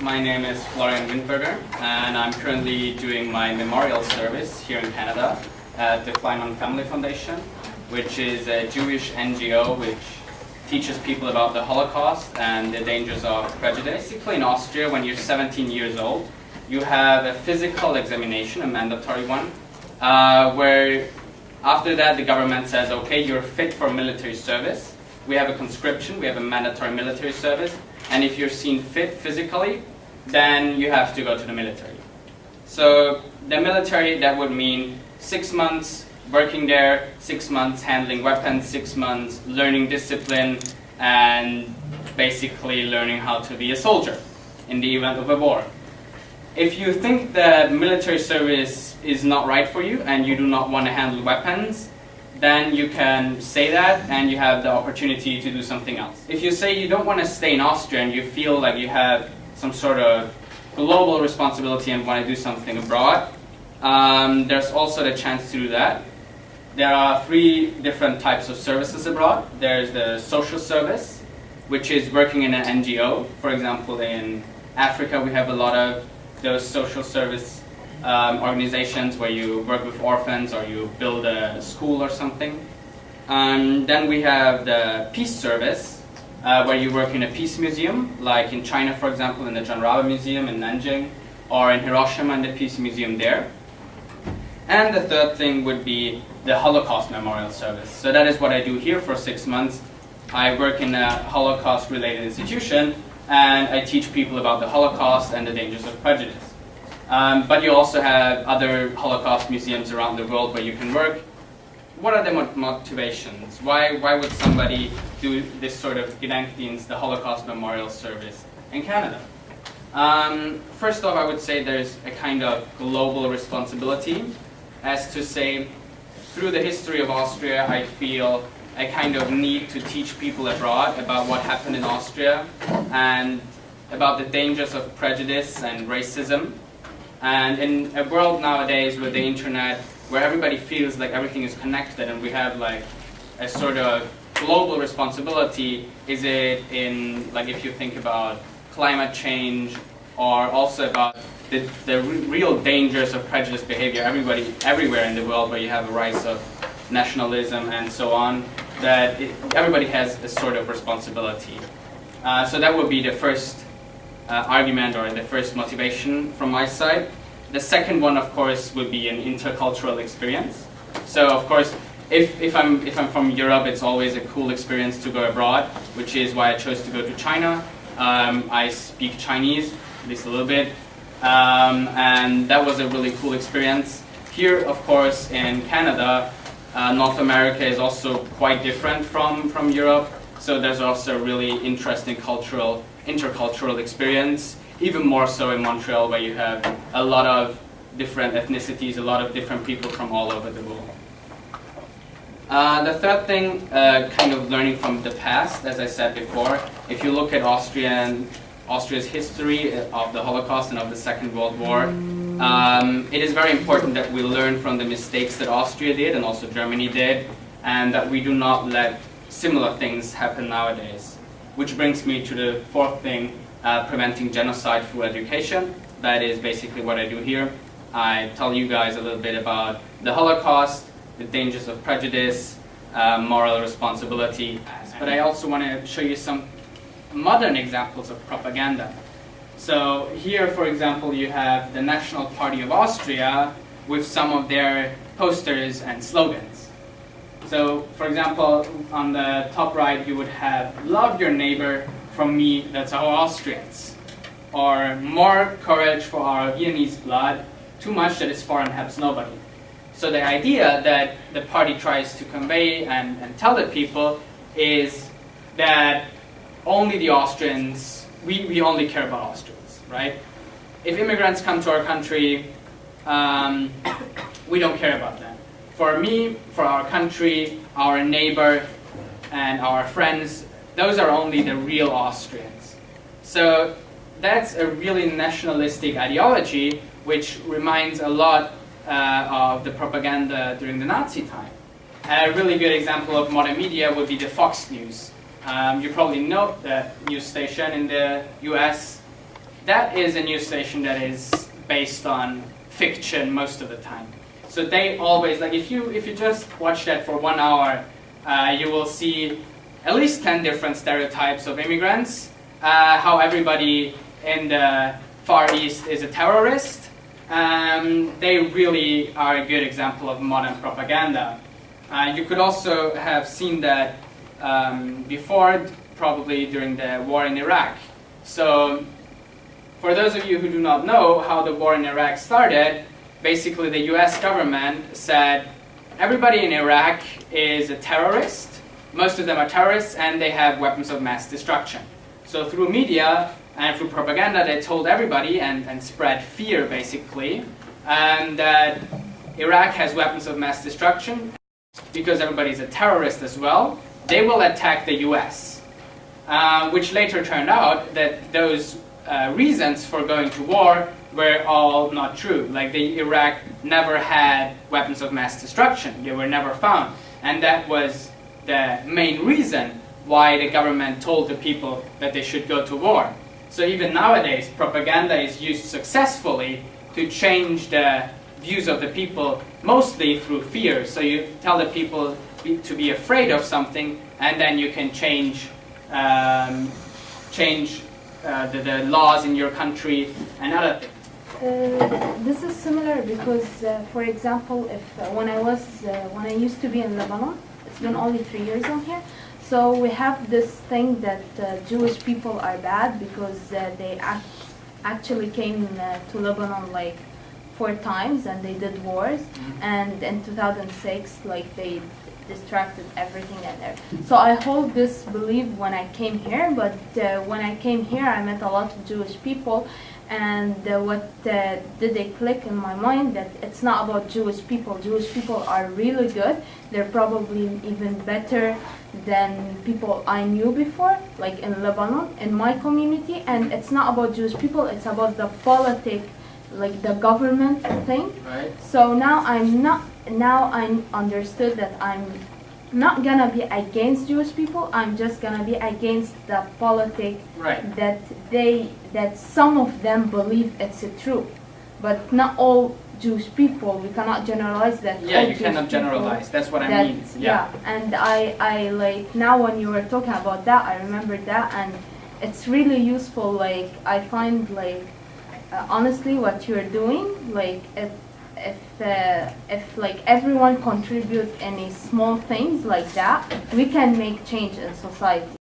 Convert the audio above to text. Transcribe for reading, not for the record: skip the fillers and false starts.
My name is Florian Windberger, and I'm currently doing my memorial service here in Canada at the Kleinman Family Foundation, which is a Jewish NGO which teaches people about the Holocaust and the dangers of prejudice. Basically in Austria, when you're 17 years old, you have a physical examination, a mandatory one, where after that the government says, okay, you're fit for military service. We have a conscription, we have a mandatory military service, and if you're seen fit physically, then you have to go to the military. So the military, that would mean 6 months working there, 6 months handling weapons, 6 months learning discipline, and basically learning how to be a soldier in the event of a war. If you think that military service is not right for you and you do not want to handle weapons, then you can say that and you have the opportunity to do something else. If you say you don't want to stay in Austria and you feel like you have some sort of global responsibility and want to do something abroad, there's also the chance to do that. There are 3 different types of services abroad. There's the social service, which is working in an NGO. For example, in Africa we have a lot of those social service organizations where you work with orphans or you build a school or something. Then we have the peace service, where you work in a peace museum, like in China, for example, in the John Rabe Museum in Nanjing, or in Hiroshima in the Peace Museum there. And the third thing would be the Holocaust Memorial Service. So that is what I do here for 6 months. I work in a Holocaust-related institution, and I teach people about the Holocaust and the dangers of prejudice. But you also have other Holocaust museums around the world where you can work. What are the motivations? Why would somebody do this sort of Gedenkdienst, the Holocaust Memorial Service, in Canada? First off, I would say there's a kind of global responsibility, as to say, through the history of Austria, I feel a kind of need to teach people abroad about what happened in Austria and about the dangers of prejudice and racism. And in a world nowadays with the internet, where everybody feels like everything is connected and we have like a sort of global responsibility, is it in, like if you think about climate change or also about the real dangers of prejudice behavior everywhere in the world, where you have a rise of nationalism and so on, that everybody has a sort of responsibility. So that would be the first argument or the first motivation from my side. The second one, of course, would be an intercultural experience. So, of course, if I'm from Europe, it's always a cool experience to go abroad, which is why I chose to go to China. I speak Chinese, at least a little bit, and that was a really cool experience. Here, of course, in Canada, North America is also quite different from Europe, so there's also a really interesting intercultural experience, even more so in Montreal, where you have a lot of different ethnicities, a lot of different people from all over the world. The third thing, kind of learning from the past, as I said before, if you look at Austria's history of the Holocaust and of the Second World War, it is very important that we learn from the mistakes that Austria did and also Germany did, and that we do not let similar things happen nowadays. Which brings me to the fourth thing, preventing genocide through education. That is basically what I do here. I tell you guys a little bit about the Holocaust, the dangers of prejudice, moral responsibility. But I also want to show you some modern examples of propaganda. So here, for example, you have the National Party of Austria with some of their posters and slogans. So, for example, on the top right, you would have, "Love your neighbor, from me, that's our Austrians." Or, "More courage for our Viennese blood, too much that is foreign helps nobody." So the idea that the party tries to convey and tell the people is that only the Austrians, we only care about Austrians, right? If immigrants come to our country, we don't care about them. For me, for our country, our neighbor, and our friends, those are only the real Austrians. So that's a really nationalistic ideology, which reminds a lot of the propaganda during the Nazi time. A really good example of modern media would be the Fox News. You probably know that news station in the US. that is a news station that is based on fiction most of the time. So they always, like if you just watch that for 1 hour, you will see at least 10 different stereotypes of immigrants, how everybody in the Far East is a terrorist. They really are a good example of modern propaganda. You could also have seen that before, probably during the war in Iraq. So for those of you who do not know how the war in Iraq started, basically the US government said everybody in Iraq is a terrorist, most of them are terrorists, and they have weapons of mass destruction. So through media and through propaganda they told everybody and spread fear basically, that Iraq has weapons of mass destruction. Because everybody's a terrorist as well, they will attack the US. Which later turned out that those reasons for going to war were all not true. Like Iraq never had weapons of mass destruction. They were never found. And that was the main reason why the government told the people that they should go to war. So even nowadays, propaganda is used successfully to change the views of the people, mostly through fear. So you tell the people to be afraid of something, and then you can change the laws in your country and other things. This is similar because, for example, if when I used to be in Lebanon, it's been only 3 years on here. So we have this thing that Jewish people are bad because they actually came to Lebanon like 4 times and they did wars. And in 2006, like they distracted everything in there. So I hold this belief when I came here, but when I came here I met a lot of Jewish people, and what did they click in my mind that it's not about Jewish people. Jewish people are really good. They're probably even better than people I knew before, like in Lebanon, in my community. And it's not about Jewish people, it's about the politics, like the government thing. Right. So now I understood that I'm not gonna be against Jewish people. I'm just gonna be against the politics that some of them believe it's true, but not all Jewish people. We cannot generalize that. Yeah, you cannot generalize. That's what I mean. Yeah, and I like now when you were talking about that, I remembered that, and it's really useful. Like I find like honestly what you're doing, like if like everyone contribute any small things like that, we can make change in society.